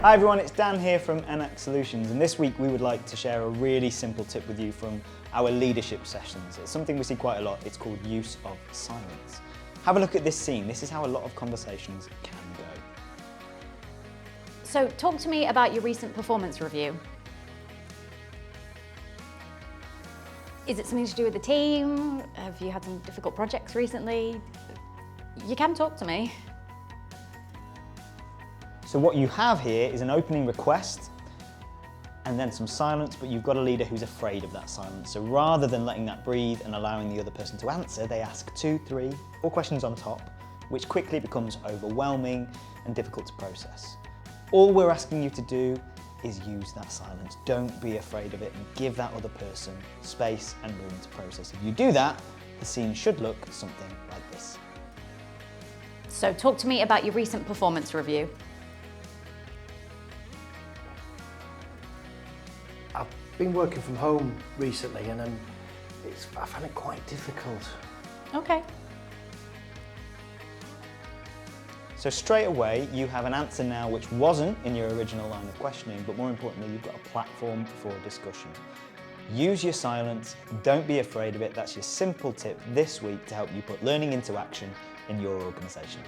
Hi everyone, it's Dan here from NX Solutions, and this week we would like to share a really simple tip with you from our leadership sessions. It's something we see quite a lot. It's called use of silence. Have a look at this scene. This is how a lot of conversations can go. So talk to me about your recent performance review. Is it something to do with the team? Have you had some difficult projects recently? You can talk to me. So what you have here is an opening request and then some silence, but you've got a leader who's afraid of that silence. So rather than letting that breathe and allowing the other person to answer, they ask 2, 3, 4 questions on top, which quickly becomes overwhelming and difficult to process. All we're asking you to do is use that silence. Don't be afraid of it and give that other person space and room to process. If you do that, the scene should look something like this. So talk to me about your recent performance review. I've been working from home recently and I find it quite difficult. Okay. So straight away, you have an answer now which wasn't in your original line of questioning, but more importantly, you've got a platform for discussion. Use your silence, don't be afraid of it. That's your simple tip this week to help you put learning into action in your organisation.